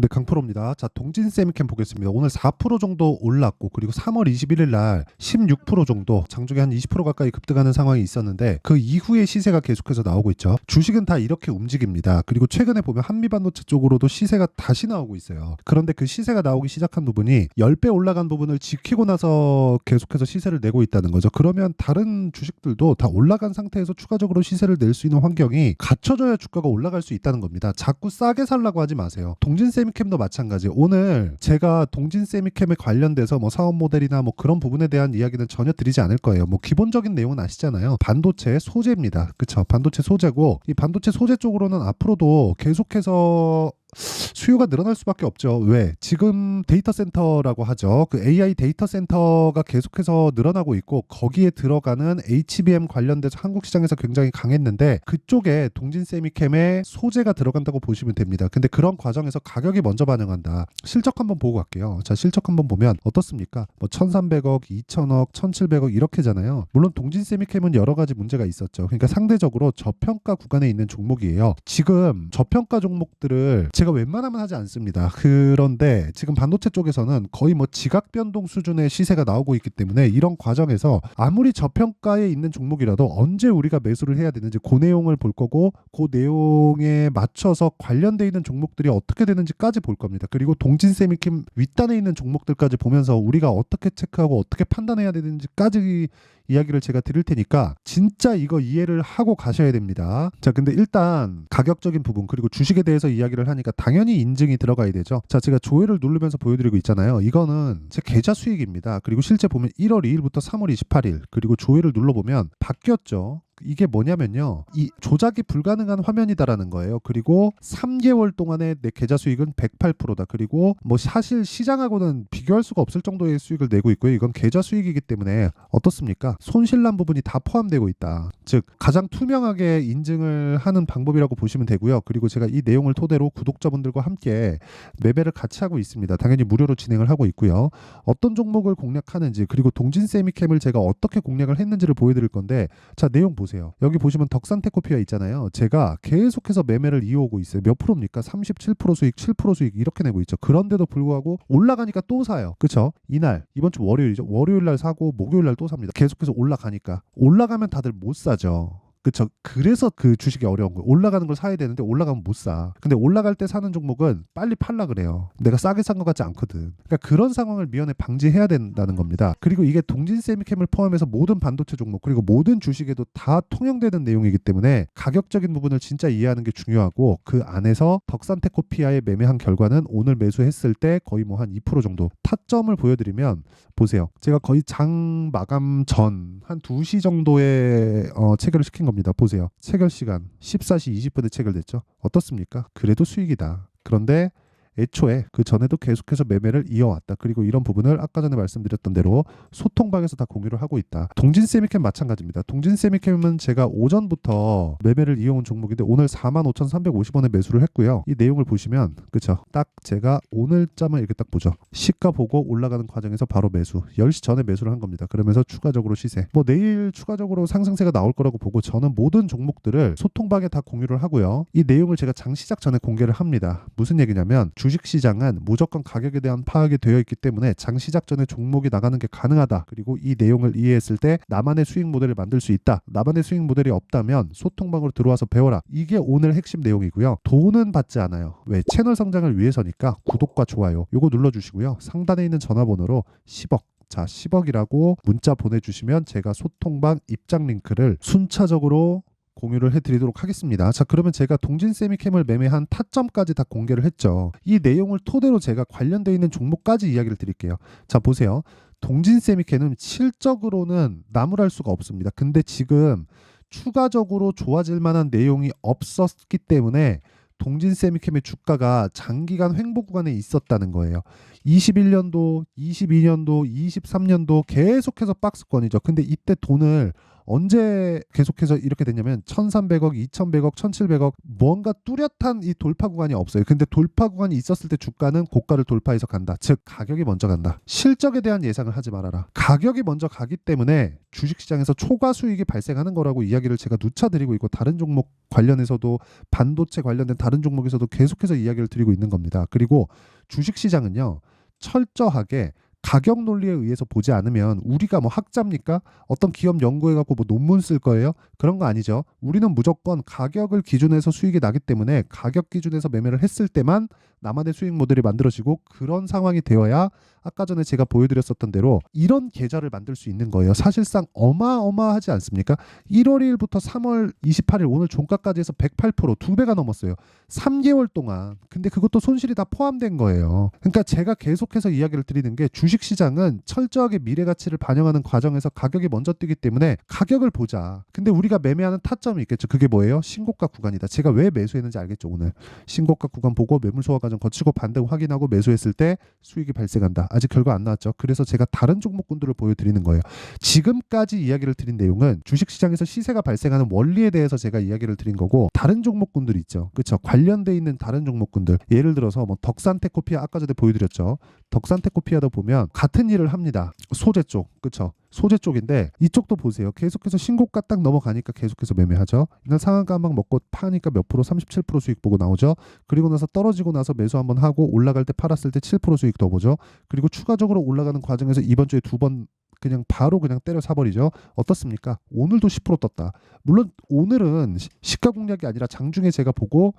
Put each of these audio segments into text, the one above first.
네, 강프로입니다. 자, 동진 세미캠 보겠습니다. 오늘 4% 정도 올랐고, 그리고 3월 21일 날 16% 정도, 장중에 한 20% 가까이 급등하는 상황이 있었는데, 그 이후에 시세가 계속해서 나오고 있죠. 주식은 다 이렇게 움직입니다. 그리고 최근에 보면 한미반도체 쪽으로도 시세가 다시 나오고 있어요. 그런데 그 시세가 나오기 시작한 부분이 10배 올라간 부분을 지키고 나서 계속해서 시세를 내고 있다는 거죠. 그러면 다른 주식들도 다 올라간 상태에서 추가적으로 시세를 낼 수 있는 환경이 갖춰져야 주가가 올라갈 수 있다는 겁니다. 자꾸 싸게 살라고 하지 마세요. 동진 세미캠도 마찬가지. 오늘 제가 동진 세미캠에 관련돼서 뭐 사업 모델이나 뭐 그런 부분에 대한 이야기는 전혀 드리지 않을 거예요. 뭐 기본적인 내용은 아시잖아요. 반도체 소재입니다. 그쵸? 반도체 소재고, 이 반도체 소재 쪽으로는 앞으로도 계속해서 수요가 늘어날 수밖에 없죠. 왜? 지금 데이터 센터라고 하죠. 그 AI 데이터 센터가 계속해서 늘어나고 있고, 거기에 들어가는 HBM 관련돼서 한국 시장에서 굉장히 강했는데, 그쪽에 동진 세미캠에 소재가 들어간다고 보시면 됩니다. 근데 그런 과정에서 가격이 먼저 반영한다. 실적 한번 보고 갈게요. 자, 실적 한번 보면 어떻습니까? 뭐 1,300억, 2,000억, 1,700억 이렇게잖아요. 물론 동진 세미캠은 여러 가지 문제가 있었죠. 그러니까 상대적으로 저평가 구간에 있는 종목이에요. 지금 저평가 종목들을 제가 웬만하면 하지 않습니다. 그런데 지금 반도체 쪽에서는 거의 뭐 지각 변동 수준의 시세가 나오고 있기 때문에, 이런 과정에서 아무리 저평가에 있는 종목이라도 언제 우리가 매수를 해야 되는지 그 내용을 볼 거고, 그 내용에 맞춰서 관련돼 있는 종목들이 어떻게 되는지까지 볼 겁니다. 그리고 동진 세미캠 윗단에 있는 종목들까지 보면서 우리가 어떻게 체크하고 어떻게 판단해야 되는지까지 이야기를 제가 드릴 테니까 진짜 이거 이해를 하고 가셔야 됩니다. 자, 근데 일단 가격적인 부분, 그리고 주식에 대해서 이야기를 하니까 당연히 인증이 들어가야 되죠. 자, 제가 조회를 누르면서 보여드리고 있잖아요. 이거는 제 계좌 수익입니다. 그리고 실제 보면 1월 2일부터 3월 28일, 그리고 조회를 눌러보면 바뀌었죠. 이게 뭐냐면요, 이 조작이 불가능한 화면이다라는 거예요. 그리고 3개월 동안의 내 계좌 수익은 108%다. 그리고 뭐 사실 시장하고는 비교할 수가 없을 정도의 수익을 내고 있고요. 이건 계좌 수익이기 때문에 어떻습니까? 손실난 부분이 다 포함되고 있다. 즉 가장 투명하게 인증을 하는 방법이라고 보시면 되고요. 그리고 제가 이 내용을 토대로 구독자분들과 함께 매매를 같이 하고 있습니다. 당연히 무료로 진행을 하고 있고요. 어떤 종목을 공략하는지, 그리고 동진 세미캠을 제가 어떻게 공략을 했는지를 보여드릴 건데, 자, 내용 보세요. 여기 보시면 덕산테코피아 있잖아요. 제가 계속해서 매매를 이어오고 있어요. 몇 프로입니까? 37% 수익, 7% 수익 이렇게 내고 있죠. 그런데도 불구하고 올라가니까 또 사요. 그쵸? 이날, 이번 주 월요일이죠. 월요일 날 사고 목요일 날 또 삽니다. 계속해서 올라가니까. 올라가면 다들 못 사죠. 그쵸? 그래서 그 주식이 어려운 거예요. 올라가는 걸 사야 되는데 올라가면 못 사. 근데 올라갈 때 사는 종목은 빨리 팔라 그래요. 내가 싸게 산 것 같지 않거든. 그러니까 그런 상황을 미연에 방지해야 된다는 겁니다. 그리고 이게 동진 세미캠을 포함해서 모든 반도체 종목, 그리고 모든 주식에도 다 통용되는 내용이기 때문에 가격적인 부분을 진짜 이해하는 게 중요하고, 그 안에서 덕산테코피아에 매매한 결과는 오늘 매수했을 때 거의 뭐 한 2% 정도 타점을 보여드리면, 보세요. 제가 거의 장 마감 전 한 2시 정도에 체결을 시킨 겁니다. 보세요. 체결 시간 14시 20분에 체결됐죠. 어떻습니까? 그래도 수익이다. 그런데 애초에 그 전에도 계속해서 매매를 이어왔다. 그리고 이런 부분을 아까 전에 말씀드렸던 대로 소통방에서 다 공유를 하고 있다. 동진 세미캠 마찬가지입니다. 동진 세미캠은 제가 오전부터 매매를 이어온 종목인데 오늘 45,350원에 매수를 했고요. 이 내용을 보시면, 그쵸? 딱 제가 오늘자만 이렇게 딱 보죠. 시가 보고 올라가는 과정에서 바로 매수. 10시 전에 매수를 한 겁니다. 그러면서 추가적으로 시세. 뭐 내일 추가적으로 상승세가 나올 거라고 보고, 저는 모든 종목들을 소통방에 다 공유를 하고요. 이 내용을 제가 장 시작 전에 공개를 합니다. 무슨 얘기냐면, 주식시장은 무조건 가격에 대한 파악이 되어 있기 때문에 장 시작 전에 종목이 나가는 게 가능하다. 그리고 이 내용을 이해했을 때 나만의 수익 모델을 만들 수 있다. 나만의 수익 모델이 없다면 소통방으로 들어와서 배워라. 이게 오늘 핵심 내용이고요. 돈은 받지 않아요. 왜? 채널 성장을 위해서니까 구독과 좋아요 요거 눌러주시고요. 상단에 있는 전화번호로 10억, 자 10억이라고 문자 보내주시면 제가 소통방 입장 링크를 순차적으로 공유를 해드리도록 하겠습니다. 자, 그러면 제가 동진 세미캠을 매매한 타점까지 다 공개를 했죠. 이 내용을 토대로 제가 관련되어 있는 종목까지 이야기를 드릴게요. 자, 보세요. 동진 세미캠은 실적으로는 나무랄 수가 없습니다. 근데 지금 추가적으로 좋아질 만한 내용이 없었기 때문에 동진 세미캠의 주가가 장기간 횡보 구간에 있었다는 거예요. 21년도, 22년도, 23년도 계속해서 박스권이죠. 근데 이때 돈을 언제 계속해서 이렇게 됐냐면 1300억, 2100억, 1700억 뭔가 뚜렷한 이 돌파 구간이 없어요. 근데 돌파 구간이 있었을 때 주가는 고가를 돌파해서 간다. 즉 가격이 먼저 간다. 실적에 대한 예상을 하지 말아라. 가격이 먼저 가기 때문에 주식시장에서 초과 수익이 발생하는 거라고 이야기를 제가 누차 드리고 있고, 다른 종목 관련해서도 반도체 관련된 다른 종목에서도 계속해서 이야기를 드리고 있는 겁니다. 그리고 주식시장은요, 철저하게 가격 논리에 의해서 보지 않으면, 우리가 뭐 학자입니까? 어떤 기업 연구해갖고 뭐 논문 쓸 거예요? 그런 거 아니죠. 우리는 무조건 가격을 기준해서 수익이 나기 때문에 가격 기준에서 매매를 했을 때만 나만의 수익 모델이 만들어지고, 그런 상황이 되어야 아까 전에 제가 보여드렸었던 대로 이런 계좌를 만들 수 있는 거예요. 사실상 어마어마하지 않습니까? 1월 1일부터 3월 28일 오늘 종가까지 해서 108%, 2배가 넘었어요. 3개월 동안. 근데 그것도 손실이 다 포함된 거예요. 그러니까 제가 계속해서 이야기를 드리는 게, 주식시장은 철저하게 미래 가치를 반영하는 과정에서 가격이 먼저 뛰기 때문에 가격을 보자. 근데 우리가 매매하는 타점이 있겠죠. 그게 뭐예요? 신고가 구간이다. 제가 왜 매수했는지 알겠죠, 오늘. 신고가 구간 보고 매물 소화 과정 거치고 반등 확인하고 매수했을 때 수익이 발생한다. 아직 결과 안 나왔죠. 그래서 제가 다른 종목군들을 보여드리는 거예요. 지금까지 이야기를 드린 내용은 주식시장에서 시세가 발생하는 원리에 대해서 제가 이야기를 드린 거고, 다른 종목군들 있죠. 그렇죠. 관련돼 있는 다른 종목군들, 예를 들어서 뭐 덕산테코피아 아까 전에 보여드렸죠. 덕산테코피아도 보면 같은 일을 합니다. 소재 쪽, 그렇죠. 소재 쪽인데 이쪽도 보세요. 계속해서 신고가 딱 넘어가니까 계속해서 매매하죠. 이날 상한가 막 먹고 파니까 몇 프로, 37% 수익 보고 나오죠. 그리고 나서 떨어지고 나서 매수 한번 하고 올라갈 때 팔았을 때 7% 수익 더 보죠. 그리고 추가적으로 올라가는 과정에서 이번 주에 2번 그냥 바로 그냥 때려 사버리죠. 어떻습니까? 오늘도 10% 떴다. 물론 오늘은 시가 공략이 아니라 장중에 제가 보고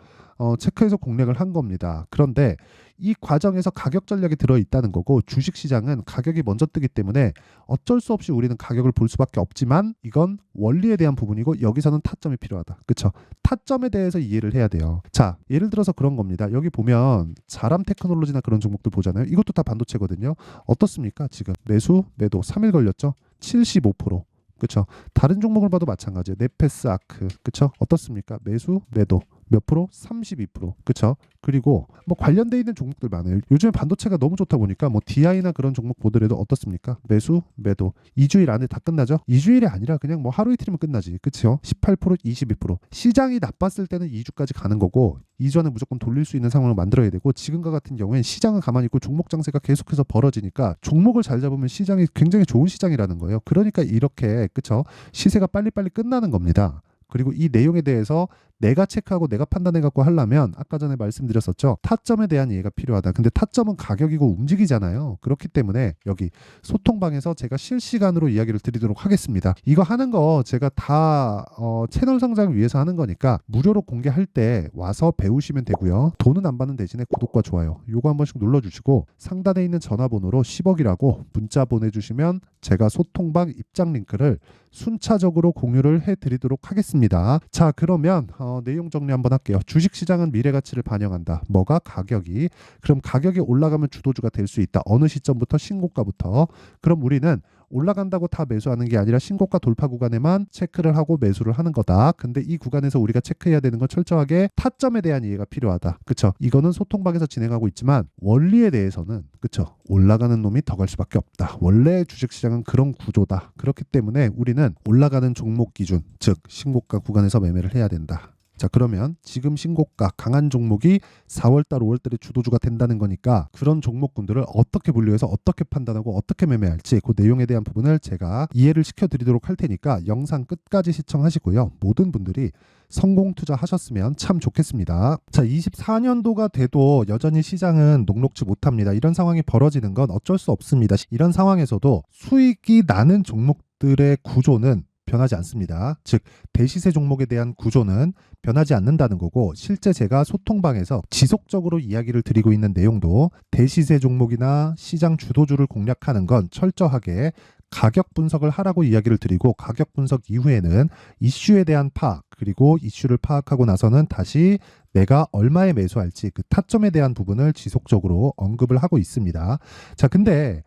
체크해서 공략을 한 겁니다. 그런데 이 과정에서 가격 전략이 들어있다는 거고, 주식시장은 가격이 먼저 뜨기 때문에 어쩔 수 없이 우리는 가격을 볼 수밖에 없지만, 이건 원리에 대한 부분이고 여기서는 타점이 필요하다. 그렇죠? 타점에 대해서 이해를 해야 돼요. 자, 예를 들어서 그런 겁니다. 여기 보면 자람 테크놀로지나 그런 종목들 보잖아요. 이것도 다 반도체거든요. 어떻습니까? 지금 매수, 매도 3일 걸렸죠? 75%. 그렇죠? 다른 종목을 봐도 마찬가지예요. 네페스 아크. 그렇죠? 어떻습니까? 매수, 매도 몇 프로? 32%. 그렇죠? 그리고 뭐 관련돼 있는 종목들 많아요. 요즘에 반도체가 너무 좋다 보니까 뭐 DI나 그런 종목 보더라도 어떻습니까? 매수, 매도 2주일 안에 다 끝나죠? 2주일이 아니라 그냥 뭐 하루 이틀이면 끝나지. 그렇죠? 18%, 22%. 시장이 나빴을 때는 2주까지 가는 거고, 2주 안에 무조건 돌릴 수 있는 상황을 만들어야 되고, 지금과 같은 경우엔 시장은 가만히 있고 종목 장세가 계속해서 벌어지니까 종목을 잘 잡으면 시장이 굉장히 좋은 시장이라는 거예요. 그러니까 이렇게, 그렇죠? 시세가 빨리빨리 끝나는 겁니다. 그리고 이 내용에 대해서 내가 체크하고 내가 판단해갖고 하려면 아까 전에 말씀드렸었죠. 타점에 대한 이해가 필요하다. 근데 타점은 가격이고 움직이잖아요. 그렇기 때문에 여기 소통방에서 제가 실시간으로 이야기를 드리도록 하겠습니다. 이거 하는 거 제가 다 채널 성장을 위해서 하는 거니까 무료로 공개할 때 와서 배우시면 되고요. 돈은 안 받는 대신에 구독과 좋아요 요거 한 번씩 눌러주시고, 상단에 있는 전화번호로 10억이라고 문자 보내주시면 제가 소통방 입장 링크를 순차적으로 공유를 해드리도록 하겠습니다. 자, 그러면 내용 정리 한번 할게요. 주식시장은 미래가치를 반영한다. 뭐가? 가격이. 그럼 가격이 올라가면 주도주가 될 수 있다. 어느 시점부터? 신고가부터. 그럼 우리는 올라간다고 다 매수하는 게 아니라 신고가 돌파 구간에만 체크를 하고 매수를 하는 거다. 근데 이 구간에서 우리가 체크해야 되는 건 철저하게 타점에 대한 이해가 필요하다. 그쵸? 이거는 소통방에서 진행하고 있지만 원리에 대해서는, 그쵸? 올라가는 놈이 더 갈 수밖에 없다. 원래 주식시장은 그런 구조다. 그렇기 때문에 우리는 올라가는 종목 기준, 즉 신고가 구간에서 매매를 해야 된다. 자, 그러면 지금 신고가 강한 종목이 4월달 5월달에 주도주가 된다는 거니까, 그런 종목군들을 어떻게 분류해서 어떻게 판단하고 어떻게 매매할지 그 내용에 대한 부분을 제가 이해를 시켜드리도록 할 테니까 영상 끝까지 시청하시고요. 모든 분들이 성공 투자하셨으면 참 좋겠습니다. 자, 24년도가 돼도 여전히 시장은 녹록지 못합니다. 이런 상황이 벌어지는 건 어쩔 수 없습니다. 이런 상황에서도 수익이 나는 종목들의 구조는 변하지 않습니다. 즉 대시세 종목에 대한 구조는 변하지 않는다는 거고, 실제 제가 소통방에서 지속적으로 이야기를 드리고 있는 내용도 대시세 종목이나 시장 주도주를 공략하는 건 철저하게 가격 분석을 하라고 이야기를 드리고, 가격 분석 이후에는 이슈에 대한 파악, 그리고 이슈를 파악하고 나서는 다시 내가 얼마에 매수할지 그 타점에 대한 부분을 지속적으로 언급을 하고 있습니다. 자, 근데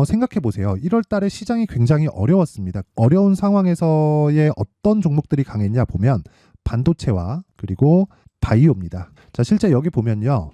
생각해 보세요. 1월 달에 시장이 굉장히 어려웠습니다. 어려운 상황에서의 어떤 종목들이 강했냐 보면 반도체와 그리고 바이오입니다. 자, 실제 여기 보면요.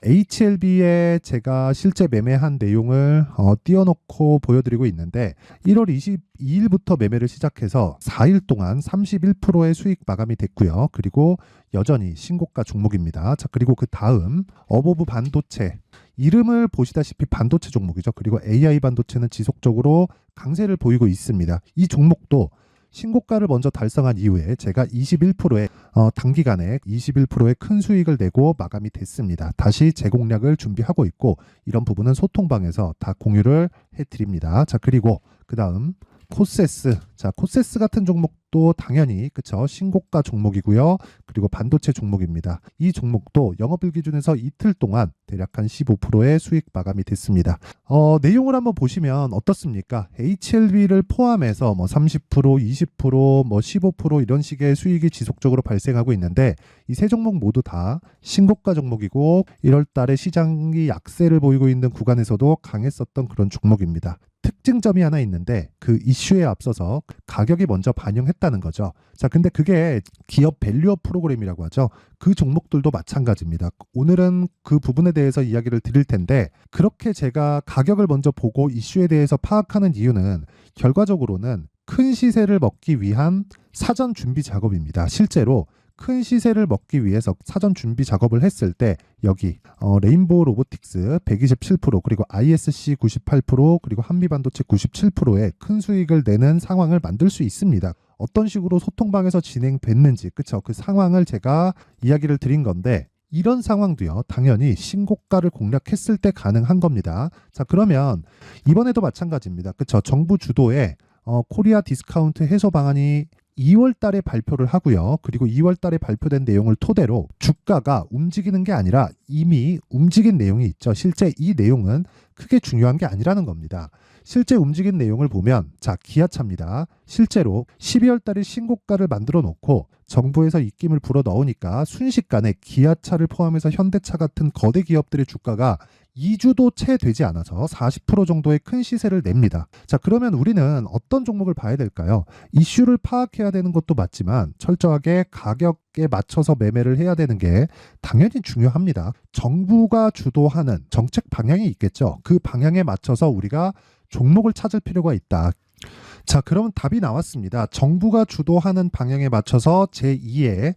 HLB에 제가 실제 매매한 내용을 띄워놓고 보여드리고 있는데 1월 22일부터 매매를 시작해서 4일 동안 31%의 수익 마감이 됐고요. 그리고 여전히 신고가 종목입니다. 자, 그리고 그 다음 어보브 반도체, 이름을 보시다시피 반도체 종목이죠. 그리고 AI 반도체는 지속적으로 강세를 보이고 있습니다. 이 종목도 신고가를 먼저 달성한 이후에 제가 21%의 단기간에 21%의 큰 수익을 내고 마감이 됐습니다. 다시 재공략을 준비하고 있고 이런 부분은 소통방에서 다 공유를 해드립니다. 자, 그리고 그 다음 코세스. 자, 코세스 같은 종목도 당연히 그쵸, 신고가 종목이고요. 그리고 반도체 종목입니다. 이 종목도 영업일 기준에서 이틀 동안 대략 한 15%의 수익 마감이 됐습니다. 내용을 한번 보시면 어떻습니까? HLB를 포함해서 뭐 30%, 20%, 뭐 15% 이런 식의 수익이 지속적으로 발생하고 있는데 이 세 종목 모두 다 신고가 종목이고 1월 달에 시장이 약세를 보이고 있는 구간에서도 강했었던 그런 종목입니다. 특징점이 하나 있는데 그 이슈에 앞서서 가격이 먼저 반영했다는 거죠. 자, 근데 그게 기업 밸류업 프로그램이라고 하죠. 그 종목들도 마찬가지입니다. 오늘은 그 부분에 대해서 이야기를 드릴 텐데 그렇게 제가 가격을 먼저 보고 이슈에 대해서 파악하는 이유는 결과적으로는 큰 시세를 먹기 위한 사전 준비 작업입니다. 실제로 큰 시세를 먹기 위해서 사전 준비 작업을 했을 때 여기 레인보우 로보틱스 127% 그리고 ISC 98% 그리고 한미반도체 97%의 큰 수익을 내는 상황을 만들 수 있습니다. 어떤 식으로 소통방에서 진행됐는지 그쵸, 그 상황을 제가 이야기를 드린 건데 이런 상황도요 당연히 신고가를 공략했을 때 가능한 겁니다. 자, 그러면 이번에도 마찬가지입니다. 그쵸, 정부 주도의 코리아 디스카운트 해소 방안이 2월 달에 발표를 하고요. 그리고 2월 달에 발표된 내용을 토대로 주가가 움직이는 게 아니라 이미 움직인 내용이 있죠. 실제 이 내용은 크게 중요한 게 아니라는 겁니다. 실제 움직인 내용을 보면 자, 기아차입니다. 실제로 12월 달에 신고가를 만들어 놓고 정부에서 입김을 불어 넣으니까 순식간에 기아차를 포함해서 현대차 같은 거대 기업들의 주가가 2주도 채 되지 않아서 40% 정도의 큰 시세를 냅니다. 자, 그러면 우리는 어떤 종목을 봐야 될까요? 이슈를 파악해야 되는 것도 맞지만 철저하게 가격에 맞춰서 매매를 해야 되는 게 당연히 중요합니다. 정부가 주도하는 정책 방향이 있겠죠. 그 방향에 맞춰서 우리가 종목을 찾을 필요가 있다. 자, 그러면 답이 나왔습니다. 정부가 주도하는 방향에 맞춰서 제2의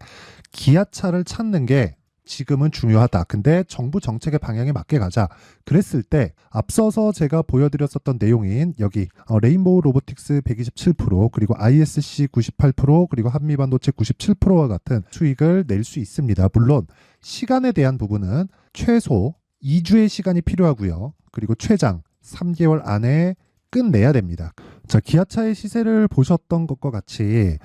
기아차를 찾는 게 지금은 중요하다. 근데 정부 정책의 방향에 맞게 가자. 그랬을 때 앞서서 제가 보여드렸었던 내용인 여기 레인보우 로보틱스 127% 그리고 ISC 98% 그리고 한미반도체 97%와 같은 수익을 낼 수 있습니다. 물론 시간에 대한 부분은 최소 2주의 시간이 필요하고요. 그리고 최장 3개월 안에 끝내야 됩니다. 자, 기아차의 시세를 보셨던 것과 같이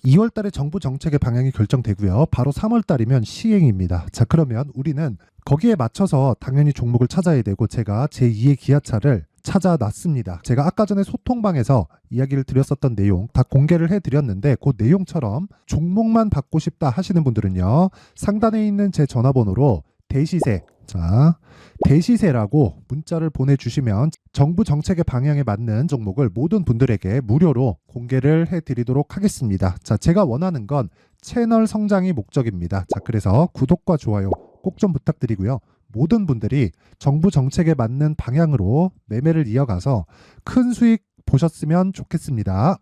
2월 달에 정부 정책의 방향이 결정되고요. 바로 3월 달이면 시행입니다. 자, 그러면 우리는 거기에 맞춰서 당연히 종목을 찾아야 되고 제가 제2의 기아차를 찾아놨습니다. 제가 아까 전에 소통방에서 이야기를 드렸었던 내용 다 공개를 해드렸는데 그 내용처럼 종목만 받고 싶다 하시는 분들은요. 상단에 있는 제 전화번호로 대시세, 자, 대시세라고 문자를 보내주시면 정부 정책의 방향에 맞는 종목을 모든 분들에게 무료로 공개를 해드리도록 하겠습니다. 자, 제가 원하는 건 채널 성장이 목적입니다. 자, 그래서 구독과 좋아요 꼭 좀 부탁드리고요. 모든 분들이 정부 정책에 맞는 방향으로 매매를 이어가서 큰 수익 보셨으면 좋겠습니다.